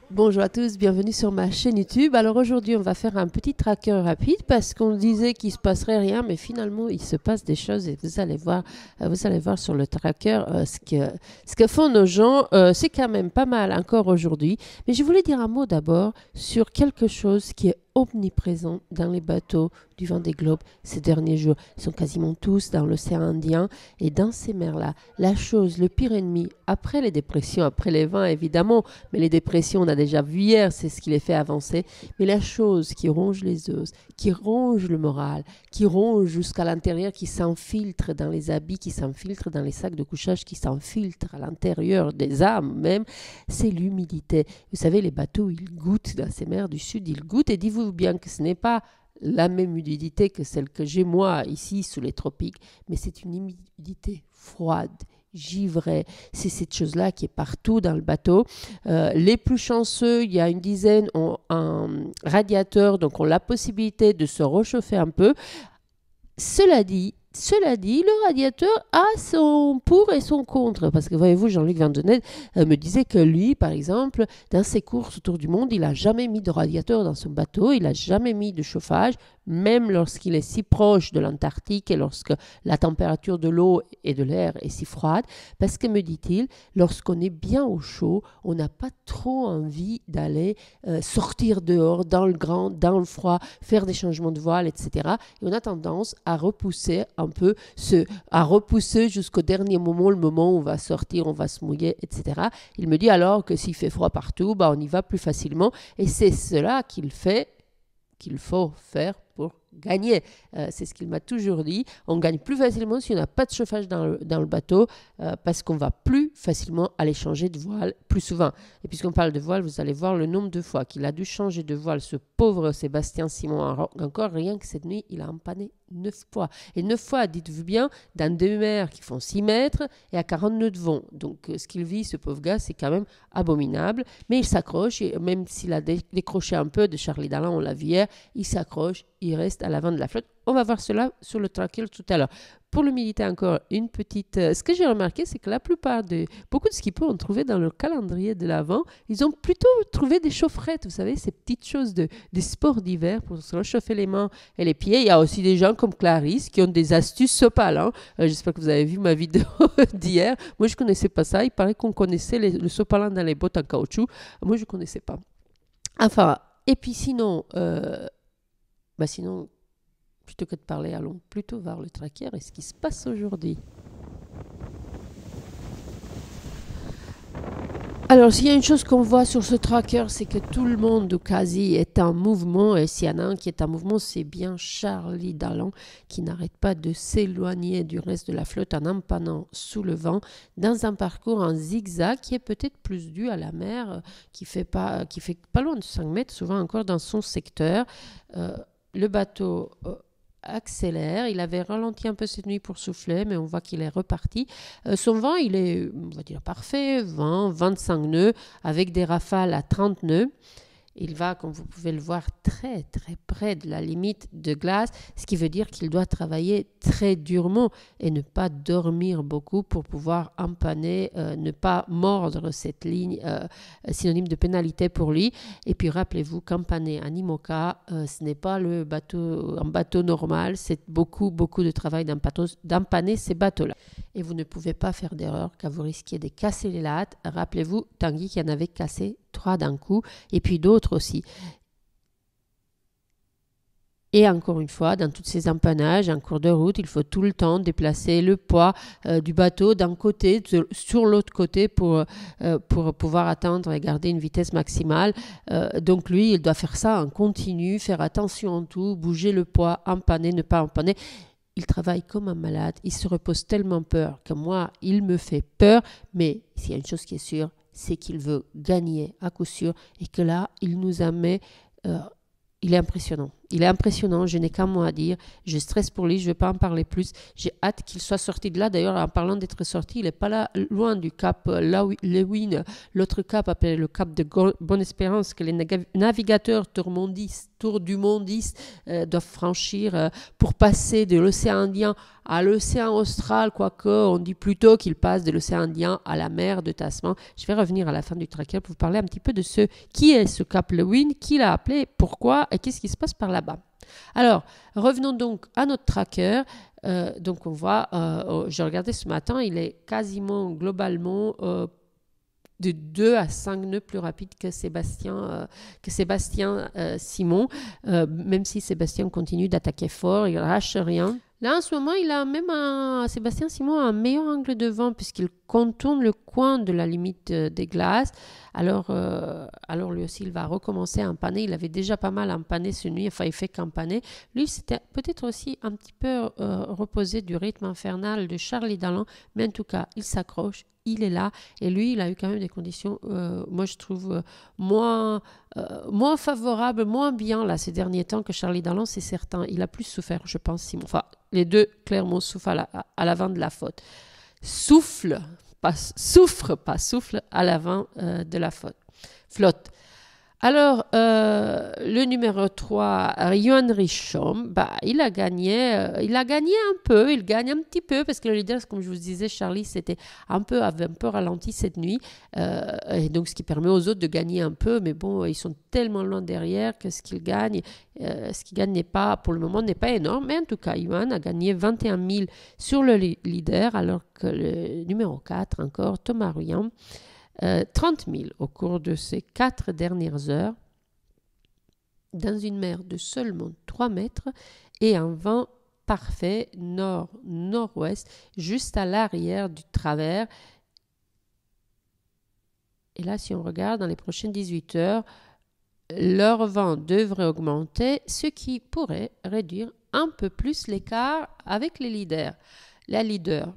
Bonjour à tous, bienvenue sur ma chaîne YouTube. Alors aujourd'hui, on va faire un petit tracker rapide parce qu'on disait qu'il se passerait rien, mais finalement, il se passe des choses et vous allez voir sur le tracker ce que font nos gens. C'est quand même pas mal encore aujourd'hui. Mais je voulais dire un mot d'abord sur quelque chose qui est omniprésent dans les bateaux du Vendée Globe ces derniers jours. Ils sont quasiment tous dans l'océan Indien et dans ces mers-là. La chose, le pire ennemi, après les dépressions, après les vents évidemment, mais les dépressions, on a déjà vu hier, c'est ce qui les fait avancer. Mais la chose qui ronge les os, qui ronge le moral, qui ronge jusqu'à l'intérieur, qui s'infiltre dans les habits, qui s'infiltre dans les sacs de couchage, qui s'infiltre à l'intérieur des âmes même, c'est l'humidité. Vous savez, les bateaux, ils goûtent dans ces mers du Sud, ils goûtent et dites-vous bien que ce n'est pas la même humidité que celle que j'ai moi ici sous les tropiques, mais c'est une humidité froide, givrée. C'est cette chose-là qui est partout dans le bateau. Les plus chanceux, il y a une dizaine, ont un radiateur, donc ont la possibilité de se réchauffer un peu. Cela dit, le radiateur a son pour et son contre. Parce que voyez-vous, Jean-Luc Vandenel me disait que lui, par exemple, dans ses courses autour du monde, il n'a jamais mis de radiateur dans son bateau, il n'a jamais mis de chauffage, même lorsqu'il est si proche de l'Antarctique et lorsque la température de l'eau et de l'air est si froide. Parce que, me dit-il, lorsqu'on est bien au chaud, on n'a pas trop envie d'aller sortir dehors, dans le grand, dans le froid, faire des changements de voile, etc. Et on a tendance à repousser un peu, à repousser jusqu'au dernier moment, le moment où on va sortir, on va se mouiller, etc. Il me dit alors que s'il fait froid partout, on y va plus facilement. Et c'est cela qu'il faut faire pour gagner. C'est ce qu'il m'a toujours dit. On gagne plus facilement si on n'a pas de chauffage dans le bateau parce qu'on va plus facilement aller changer de voile plus souvent. Et puisqu'on parle de voile, vous allez voir le nombre de fois qu'il a dû changer de voile, ce pauvre Sébastien Simon. Encore rien que cette nuit, il a empanné 9 fois. Et 9 fois, dites-vous bien, dans des mers qui font 6 mètres et à 40 nœuds de vent. Donc ce qu'il vit, ce pauvre gars, c'est quand même abominable. Mais il s'accroche, et même s'il a décroché un peu de Charlie Dalin, on l'a vu hier, il s'accroche, il reste à l'avant de la flotte. On va voir cela sur le tracker tout à l'heure. Pour l'humidité, encore une petite... ce que j'ai remarqué, c'est que la plupart beaucoup de skippers ont trouvé dans leur calendrier de l'avant, ils ont plutôt trouvé des chaufferettes, vous savez, ces petites choses des sports d'hiver pour se réchauffer les mains et les pieds. Il y a aussi des gens comme Clarisse qui ont des astuces sopalin. J'espère que vous avez vu ma vidéo d'hier. Moi, je ne connaissais pas ça. Il paraît qu'on connaissait le sopalin dans les bottes en caoutchouc. Moi, je ne connaissais pas. Enfin, et puis sinon... sinon, plutôt que de parler, allons plutôt voir le tracker et ce qui se passe aujourd'hui. Alors, s'il y a une chose qu'on voit sur ce tracker, c'est que tout le monde, ou quasi, est en mouvement. Et s'il y en a un qui est en mouvement, c'est bien Charlie Dalin, qui n'arrête pas de s'éloigner du reste de la flotte en empannant sous le vent, dans un parcours en zigzag, qui est peut-être plus dû à la mer, qui fait pas loin de 5 mètres, souvent encore dans son secteur. Le bateau accélère. Il avait ralenti un peu cette nuit pour souffler, mais on voit qu'il est reparti. Son vent, il est, on va dire, parfait, 20, 25 nœuds, avec des rafales à 30 nœuds. Il va, comme vous pouvez le voir, très très près de la limite de glace, ce qui veut dire qu'il doit travailler très durement et ne pas dormir beaucoup pour pouvoir empanner, ne pas mordre cette ligne, synonyme de pénalité pour lui. Et puis rappelez-vous qu'empanner un IMOCA, ce n'est pas un bateau normal, c'est beaucoup de travail d'empanner ces bateaux-là. Et vous ne pouvez pas faire d'erreur car vous risquez de casser les lattes. Rappelez-vous, Tanguy qui en avait cassé 3 d'un coup, et puis d'autres aussi. Et encore une fois, dans tous ces empannages, en cours de route, il faut tout le temps déplacer le poids du bateau d'un côté sur l'autre côté pour pouvoir atteindre et garder une vitesse maximale. Donc lui, il doit faire ça en continu, faire attention à tout, bouger le poids, empanner, ne pas empanner. Il travaille comme un malade, il se repose tellement peur que moi, il me fait peur, mais s'il y a une chose qui est sûre, c'est qu'il veut gagner à coup sûr et que là, il nous a mis, il est impressionnant. Il est impressionnant, je n'ai qu'un mot à dire. Je stresse pour lui, je ne vais pas en parler plus. J'ai hâte qu'il soit sorti de là. D'ailleurs, en parlant d'être sorti, il n'est pas là, loin du cap Lewin, l'autre cap appelé le cap de Bonne-Espérance, que les navigateurs tour du mondistes doivent franchir pour passer de l'océan Indien à l'océan Austral, quoique on dit plutôt qu'il passe de l'océan Indien à la mer de Tasman. Je vais revenir à la fin du tracker pour vous parler un petit peu de qui est ce cap Lewin, qui l'a appelé, pourquoi et qu'est-ce qui se passe par là-bas. Alors, revenons donc à notre tracker. Donc on voit, j'ai regardé ce matin, il est quasiment globalement de 2 à 5 nœuds plus rapide que Sébastien Simon, même si Sébastien continue d'attaquer fort, il ne lâche rien. Là, en ce moment, il a même Sébastien Simon un meilleur angle de vent puisqu'il contourne le coin de la limite des glaces. Alors lui aussi, il va recommencer à empanner. Il avait déjà pas mal empanné ce nuit, enfin, il fait qu'empanner. Lui, c'était peut-être aussi un petit peu reposé du rythme infernal de Charlie Dalland, mais en tout cas, il s'accroche. Il est là et lui, il a eu quand même des conditions, moi je trouve, moins favorables, moins bien là ces derniers temps que Charlie Dalland, c'est certain. Il a plus souffert, je pense, Simon. Enfin, les deux clairement souffrent à l'avant de la faute. Souffre, pas souffle à l'avant de la flotte. Alors, le numéro 3, Johan Richomme, il a gagné un peu, il gagne un petit peu, parce que le leader, comme je vous disais, Charlie, avait un peu ralenti cette nuit, et donc ce qui permet aux autres de gagner un peu, mais bon, ils sont tellement loin derrière que ce qu'il gagne n'est pas, pour le moment, n'est pas énorme, mais en tout cas, Johan a gagné 21 000 sur le leader, alors que le numéro 4, encore, Thomas Ruyant, 30 000 au cours de ces 4 dernières heures dans une mer de seulement 3 mètres et un vent parfait nord-nord-ouest juste à l'arrière du travers. Et là, si on regarde dans les prochaines 18 heures, leur vent devrait augmenter, ce qui pourrait réduire un peu plus l'écart avec les leaders. La leader.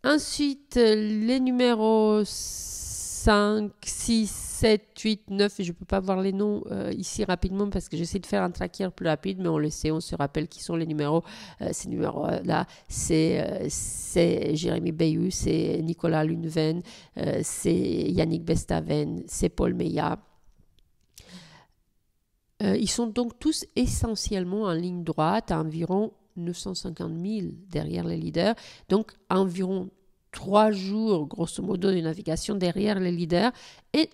Ensuite, les numéros 5, 6, 7, 8, 9, je ne peux pas voir les noms ici rapidement parce que j'essaie de faire un tracker plus rapide, mais on le sait, on se rappelle qui sont les numéros. Ces numéros-là, c'est Jérémy Bayou, c'est Nicolas Lunven, c'est Yannick Bestaven, c'est Paul Meillat. Ils sont donc tous essentiellement en ligne droite, à environ 950 000 derrière les leaders, donc environ 3 jours, grosso modo, de navigation derrière les leaders,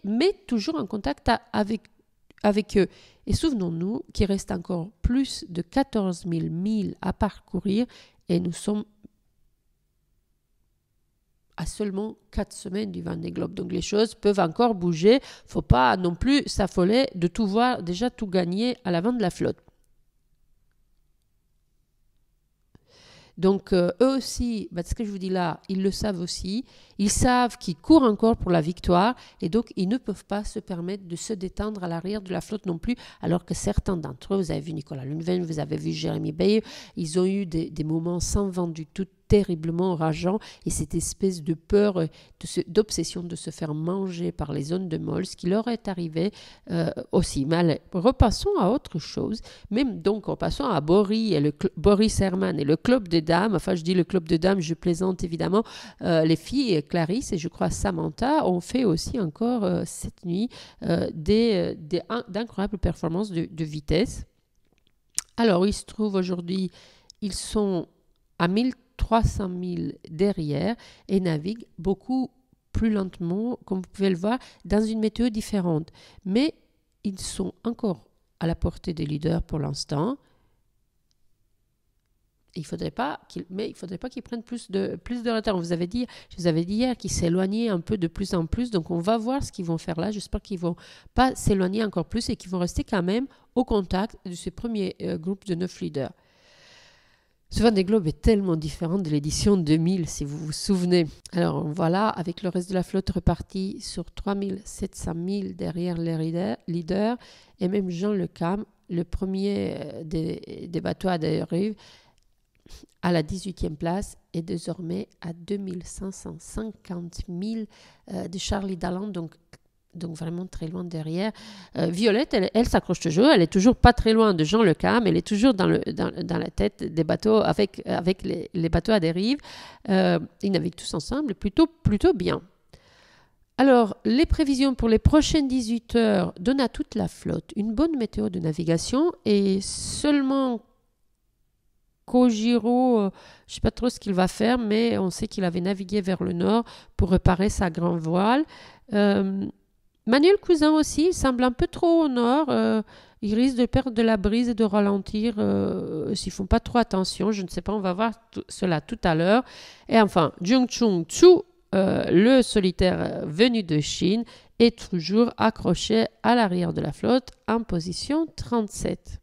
mais toujours en contact avec eux. Et souvenons-nous qu'il reste encore plus de 14 000 milles à parcourir et nous sommes à seulement 4 semaines du Vendée Globe. Donc les choses peuvent encore bouger. Il ne faut pas non plus s'affoler de tout voir, déjà tout gagner à l'avant de la flotte. Donc eux aussi, ce que je vous dis là, ils le savent aussi. Ils savent qu'ils courent encore pour la victoire et donc ils ne peuvent pas se permettre de se détendre à l'arrière de la flotte non plus, alors que certains d'entre eux, vous avez vu Nicolas Lunven, vous avez vu Jérémy Bayeux, ils ont eu des moments sans vent du tout, terriblement rageants, et cette espèce de peur, d'obsession de se faire manger par les zones de molle, ce qui leur est arrivé aussi. Mais allez, repassons à autre chose. Même donc, repassons à Boris Herman et le club de dames. Enfin, je dis le club de dames, je plaisante évidemment. Les filles, Clarisse et je crois Samantha, ont fait aussi encore cette nuit d'incroyables performances de vitesse. Alors, il se trouve aujourd'hui, ils sont à 1300 000 derrière et naviguent beaucoup plus lentement, comme vous pouvez le voir, dans une météo différente. Mais ils sont encore à la portée des leaders pour l'instant. Il ne faudrait pas qu'ils prennent plus de retard. Je vous avais dit hier qu'ils s'éloignaient un peu de plus en plus. Donc, on va voir ce qu'ils vont faire là. J'espère qu'ils ne vont pas s'éloigner encore plus et qu'ils vont rester quand même au contact de ce premier groupe de 9 leaders. Ce Vendée Globe est tellement différent de l'édition 2000, si vous vous souvenez. Alors voilà, avec le reste de la flotte repartie sur 3700 000 derrière les leaders, et même Jean Le Cam, le premier des bateaux à dérive, à la 18e place, est désormais à 2550 000 de Charlie Dalland. Donc donc vraiment très loin derrière. Violette, elle s'accroche toujours, elle est toujours pas très loin de Jean Le Cam, elle est toujours dans la tête des bateaux avec les bateaux à dérive. Ils naviguent tous ensemble, plutôt bien. Alors, les prévisions pour les prochaines 18 heures donnent à toute la flotte une bonne météo de navigation et seulement Kojiro, je ne sais pas trop ce qu'il va faire, mais on sait qu'il avait navigué vers le nord pour réparer sa grande voile. Manuel Cousin aussi, il semble un peu trop au nord. Il risque de perdre de la brise et de ralentir s'ils ne font pas trop attention. Je ne sais pas, on va voir cela tout à l'heure. Et enfin, Jung Chung Tsu, le solitaire venu de Chine, est toujours accroché à l'arrière de la flotte en position 37.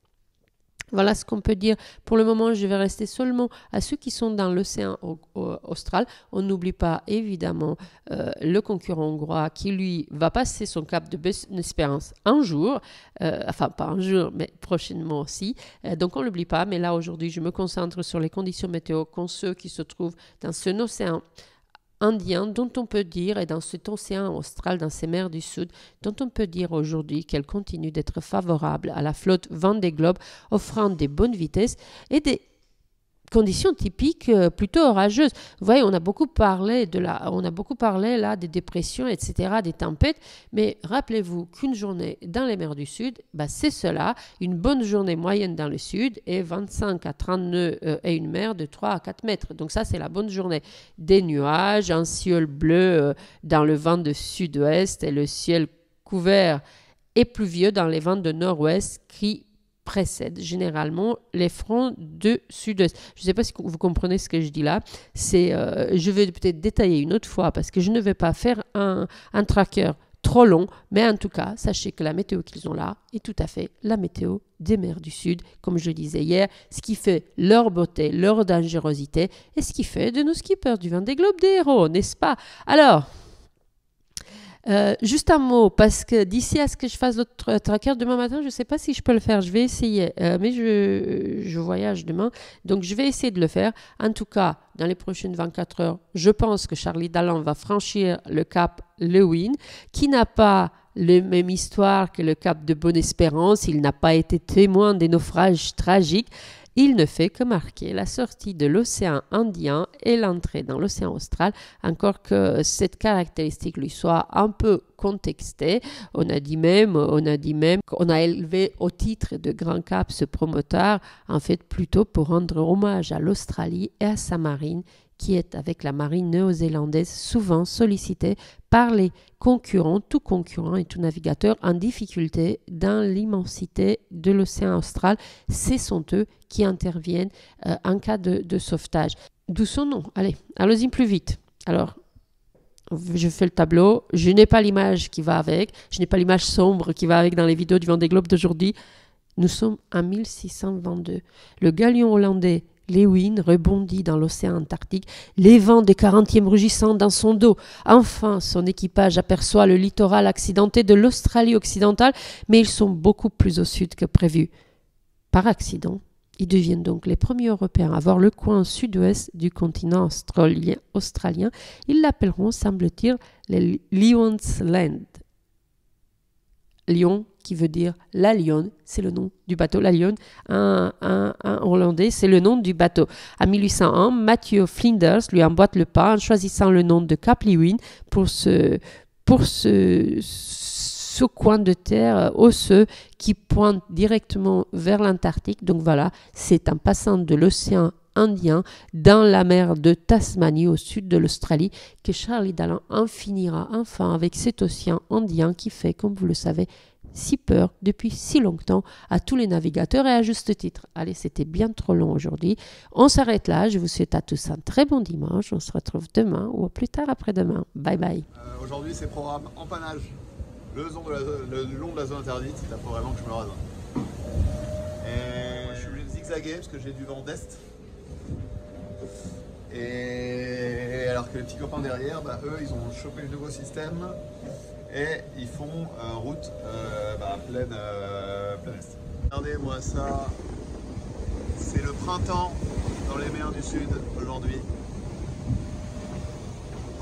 Voilà ce qu'on peut dire. Pour le moment, je vais rester seulement à ceux qui sont dans l'océan austral. On n'oublie pas évidemment le concurrent hongrois qui, lui, va passer son cap de Bonne-Espérance un jour. Enfin, pas un jour, mais prochainement aussi. Donc, on ne l'oublie pas. Mais là, aujourd'hui, je me concentre sur les conditions météo qu'ont ceux qui se trouvent dans ce océan Indien, dont on peut dire, et dans cet océan austral, dans ces mers du Sud, dont on peut dire aujourd'hui qu'elle continue d'être favorable à la flotte Vendée Globe, offrant des bonnes vitesses et des conditions typiques plutôt orageuses. Vous voyez, on a beaucoup parlé là des dépressions, etc., des tempêtes, mais rappelez-vous qu'une journée dans les mers du Sud, c'est cela, une bonne journée moyenne dans le Sud et 25 à 30 nœuds et une mer de 3 à 4 mètres. Donc ça, c'est la bonne journée. Des nuages, un ciel bleu dans le vent de sud-ouest et le ciel couvert et pluvieux dans les vents de nord-ouest qui précède généralement les fronts de sud-est. Je ne sais pas si vous comprenez ce que je dis là. Je vais peut-être détailler une autre fois parce que je ne vais pas faire un tracker trop long, mais en tout cas, sachez que la météo qu'ils ont là est tout à fait la météo des mers du Sud, comme je le disais hier, ce qui fait leur beauté, leur dangerosité et ce qui fait de nos skippers du Vendée Globe des héros, n'est-ce pas? Alors, juste un mot, parce que d'ici à ce que je fasse l'autre tracker demain matin, je ne sais pas si je peux le faire, je vais essayer, mais je voyage demain, donc je vais essayer de le faire. En tout cas, dans les prochaines 24 heures, je pense que Charlie Dalland va franchir le cap Lewin, qui n'a pas la même histoire que le cap de Bonne-Espérance, il n'a pas été témoin des naufrages tragiques. Il ne fait que marquer la sortie de l'océan Indien et l'entrée dans l'océan austral, encore que cette caractéristique lui soit un peu contextée. On a dit même qu'on a élevé au titre de Grand Cap ce promoteur, en fait plutôt pour rendre hommage à l'Australie et à sa marine, qui est avec la marine néo-zélandaise souvent sollicitée par les concurrents, tout concurrent et tout navigateur en difficulté dans l'immensité de l'océan austral. Ce sont eux qui interviennent en cas de sauvetage. D'où son nom. Allez, allons-y plus vite. Alors, je fais le tableau. Je n'ai pas l'image qui va avec. Je n'ai pas l'image sombre qui va avec dans les vidéos du Vendée Globe d'aujourd'hui. Nous sommes en 1622. Le galion hollandais Lewin rebondit dans l'océan Antarctique, les vents des 40e rugissant dans son dos. Enfin, son équipage aperçoit le littoral accidenté de l'Australie occidentale, mais ils sont beaucoup plus au sud que prévu. Par accident, ils deviennent donc les premiers Européens à voir le coin sud-ouest du continent australien. Ils l'appelleront, semble-t-il, les Lyons Land. Lyon, qui veut dire la Lionne, c'est le nom du bateau. La Lionne, un hollandais, c'est le nom du bateau. En 1801, Matthew Flinders lui emboîte le pas en choisissant le nom de Cap Lewin pour ce coin de terre osseux qui pointe directement vers l'Antarctique. Donc voilà, c'est en passant de l'océan Indien dans la mer de Tasmanie au sud de l'Australie que Charlie Dalland en finira enfin avec cet océan Indien qui fait, comme vous le savez, si peur depuis si longtemps à tous les navigateurs et à juste titre. Allez, c'était bien trop long aujourd'hui. On s'arrête là. Je vous souhaite à tous un très bon dimanche. On se retrouve demain ou plus tard après-demain. Bye bye. Aujourd'hui, c'est programme empannage. Le long de la zone interdite. Il faut vraiment que je me rase. Et je suis obligé de zigzaguer parce que j'ai du vent d'est. Et alors que les petits copains derrière, eux, ils ont chopé le nouveau système et ils font route pleine est. Regardez-moi ça, c'est le printemps dans les mers du Sud aujourd'hui.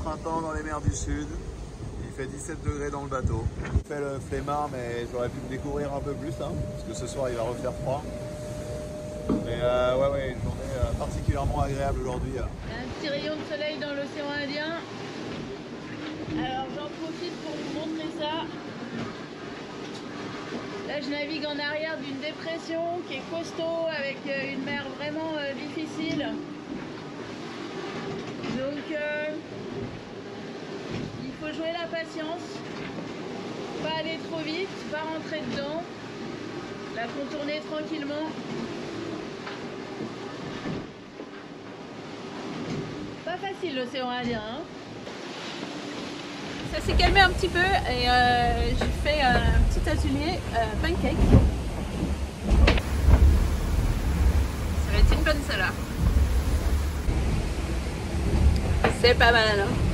Printemps dans les mers du Sud, il fait 17 degrés dans le bateau. Je fais le flemmard, mais j'aurais pu me découvrir un peu plus, hein, parce que ce soir il va refaire froid. Mais ouais, une journée particulièrement agréable aujourd'hui. Un petit rayon de soleil dans l'océan Indien. Alors j'en profite pour vous montrer ça. Là je navigue en arrière d'une dépression qui est costaud avec une mer vraiment difficile. Donc il faut jouer la patience, pas aller trop vite, pas rentrer dedans, la contourner tranquillement. Pas facile l'océan Indien, hein. Ça s'est calmé un petit peu et j'ai fait un petit atelier pancake. Ça va être une bonne salade. C'est pas mal, hein.